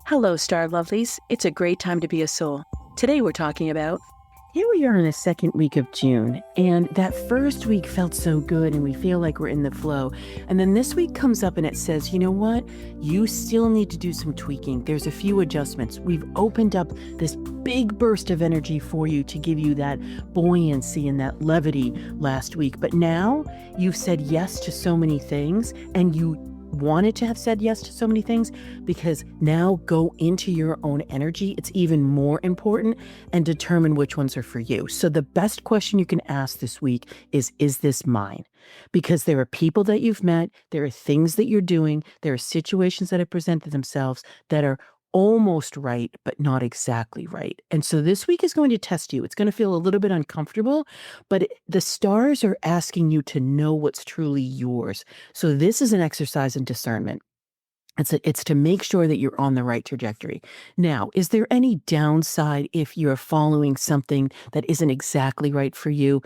Hello, Star Lovelies. It's a great time to be a soul. Today we're talking about. Here we are in the second week of June, and that first week felt so good and we feel like we're in the flow. And then this week comes up and it says, you know what? You still need to do some tweaking. There's a few adjustments. We've opened up this big burst of energy for you to give you that buoyancy and that levity last week. But now you've said yes to so many things, and you wanted to have said yes to so many things, because now go into your own energy. It's even more important, and determine which ones are for you. So the best question you can ask this week is this mine? Because there are people that you've met, there are things that you're doing, there are situations that have presented themselves that are almost right, but not exactly right. And so this week is going to test you. It's going to feel a little bit uncomfortable, but the stars are asking you to know what's truly yours. So this is an exercise in discernment. It's to make sure that you're on the right trajectory. Now, is there any downside if you're following something that isn't exactly right for you?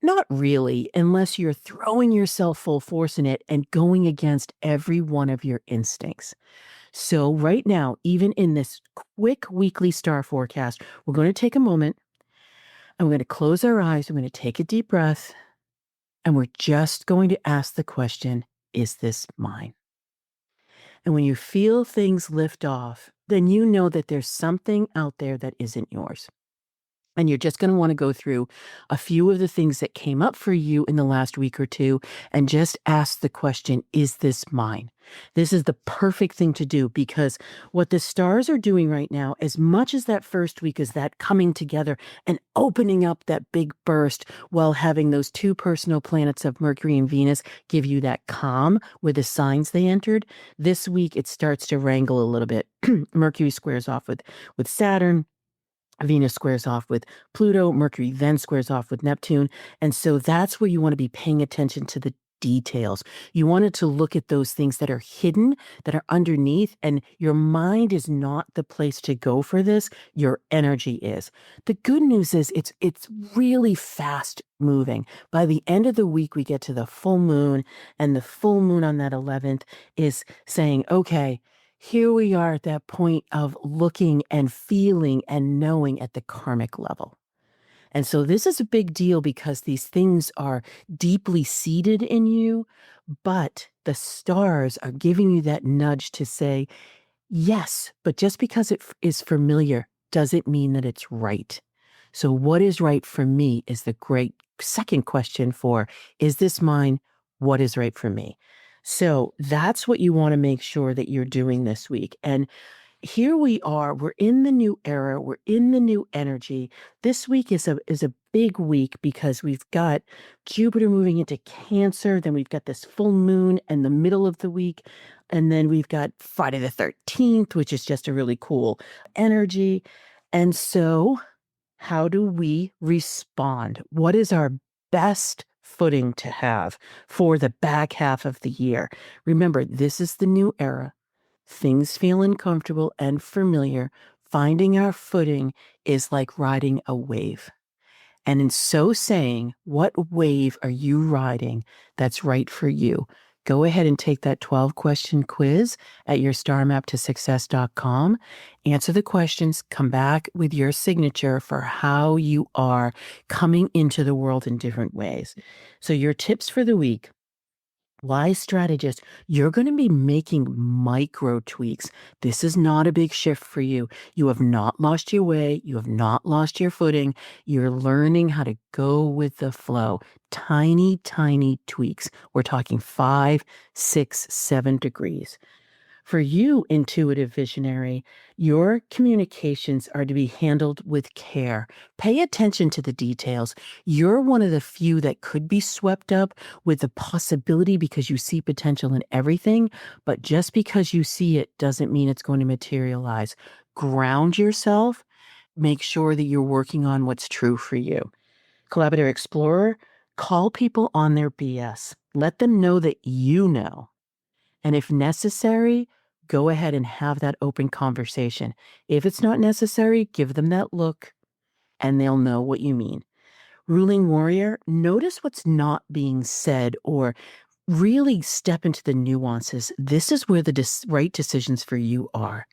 Not really, unless you're throwing yourself full force in it and going against every one of your instincts. So right now, even in this quick weekly star forecast, we're going to take a moment and we're going to close our eyes. We're going to take a deep breath, and we're just going to ask the question, is this mine? And when you feel things lift off, then you know that there's something out there that isn't yours. And you're just going to want to go through a few of the things that came up for you in the last week or two and just ask the question, is this mine? This is the perfect thing to do, because what the stars are doing right now, as much as that first week is that coming together and opening up that big burst, while having those two personal planets of Mercury and Venus give you that calm with the signs they entered, this week it starts to wrangle a little bit. Mercury squares off with Saturn. Venus squares off with Pluto, Mercury then squares off with Neptune. And so that's where you want to be paying attention to the details. You wanted to look at those things that are hidden, that are underneath, and your mind is not the place to go for this. Your energy is. The good news is it's really fast moving. By the end of the week, we get to the full moon, and the full moon on that 11th is saying, okay, here we are at that point of looking and feeling and knowing at the karmic level. And so this is a big deal, because these things are deeply seated in you, but the stars are giving you that nudge to say, yes, but just because it is familiar doesn't mean that it's right. So what is right for me is the great second question for, is this mine? What is right for me? So that's what you want to make sure that you're doing this week. And here we are, we're in the new era, we're in the new energy. This week is a big week, because we've got Jupiter moving into Cancer, then we've got this full moon in the middle of the week, and then we've got Friday the 13th, which is just a really cool energy. And so how do we respond? What is our best footing to have for the back half of the year? Remember, this is the new era. Things feel uncomfortable and familiar. Finding our footing is like riding a wave. And in so saying, what wave are you riding that's right for you? Go ahead and take that 12-question quiz at yourstarmaptosuccess.com. Answer the questions, come back with your signature for how you are coming into the world in different ways. So your tips for the week. Wise strategist, you're going to be making micro tweaks. This is not a big shift for you. You have not lost your way. You have not lost your footing. You're learning how to go with the flow. Tiny, tiny tweaks. We're talking 5, 6, 7 degrees. For you, intuitive visionary, your communications are to be handled with care. Pay attention to the details. You're one of the few that could be swept up with the possibility, because you see potential in everything, but just because you see it doesn't mean it's going to materialize. Ground yourself. Make sure that you're working on what's true for you. Collaborator explorer, call people on their BS. Let them know that you know. And if necessary, go ahead and have that open conversation. If it's not necessary, give them that look and they'll know what you mean. Ruling warrior, notice what's not being said, or really step into the nuances. This is where the right decisions for you are.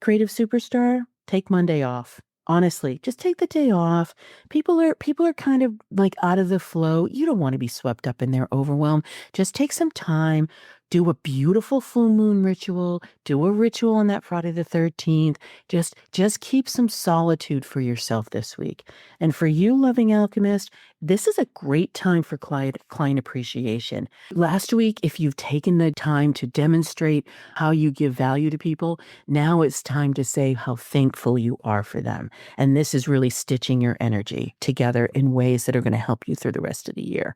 creative superstar, take Monday off. Honestly, just take the day off. People are kind of like out of the flow. You don't want to be swept up in their overwhelm. Just take some time, do a beautiful full moon ritual, do a ritual on that Friday the 13th. Just keep some solitude for yourself this week. And for you, loving alchemist, this is a great time for client appreciation. Last week, if you've taken the time to demonstrate how you give value to people, now it's time to say how thankful you are for them. And this is really stitching your energy together in ways that are going to help you through the rest of the year.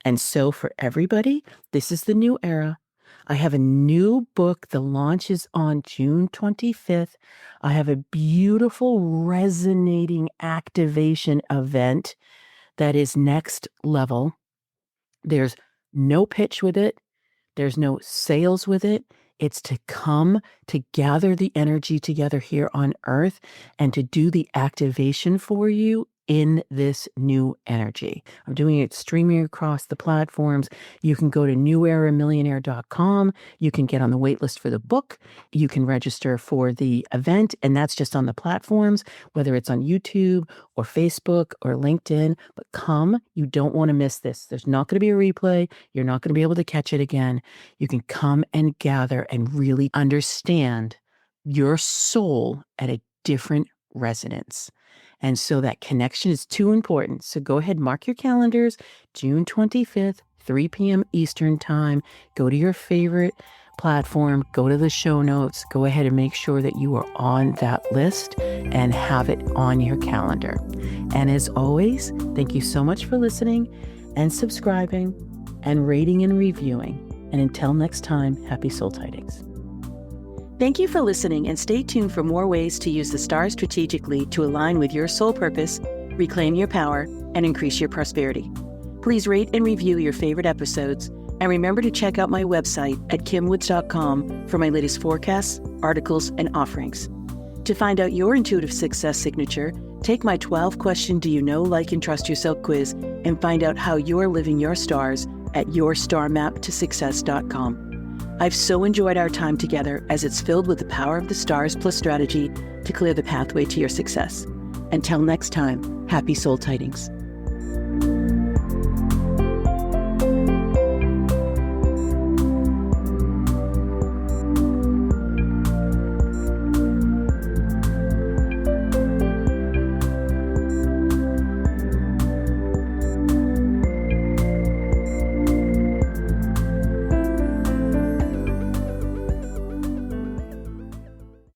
And so for everybody, this is the new era. I have a new book. The launch is on June 25th. I have a beautiful resonating activation event that is next level. There's no pitch with it. There's no sales with it. It's to come to gather the energy together here on Earth and to do the activation for you in this new energy. I'm doing it streaming across the platforms. You can go to neweramillionaire.com. You can get on the wait list for the book. You can register for the event, and that's just on the platforms, whether it's on YouTube or Facebook or LinkedIn. But come, you don't want to miss this. There's not going to be a replay. You're not going to be able to catch it again. You can come and gather and really understand your soul at a different resonance. And so that connection is too important. So go ahead, mark your calendars, June 25th, 3 p.m. Eastern time. Go to your favorite platform, go to the show notes, go ahead and make sure that you are on that list and have it on your calendar. And as always, thank you so much for listening and subscribing and rating and reviewing. And until next time, happy soul tidings. Thank you for listening, and stay tuned for more ways to use the stars strategically to align with your soul purpose, reclaim your power, and increase your prosperity. Please rate and review your favorite episodes, and remember to check out my website at kimwoods.com for my latest forecasts, articles, and offerings. To find out your intuitive success signature, take my 12-question Do You Know, Like, and Trust Yourself quiz and find out how you're living your stars at yourstarmaptosuccess.com. I've so enjoyed our time together, as it's filled with the power of the stars plus strategy to clear the pathway to your success. Until next time, happy soul tidings.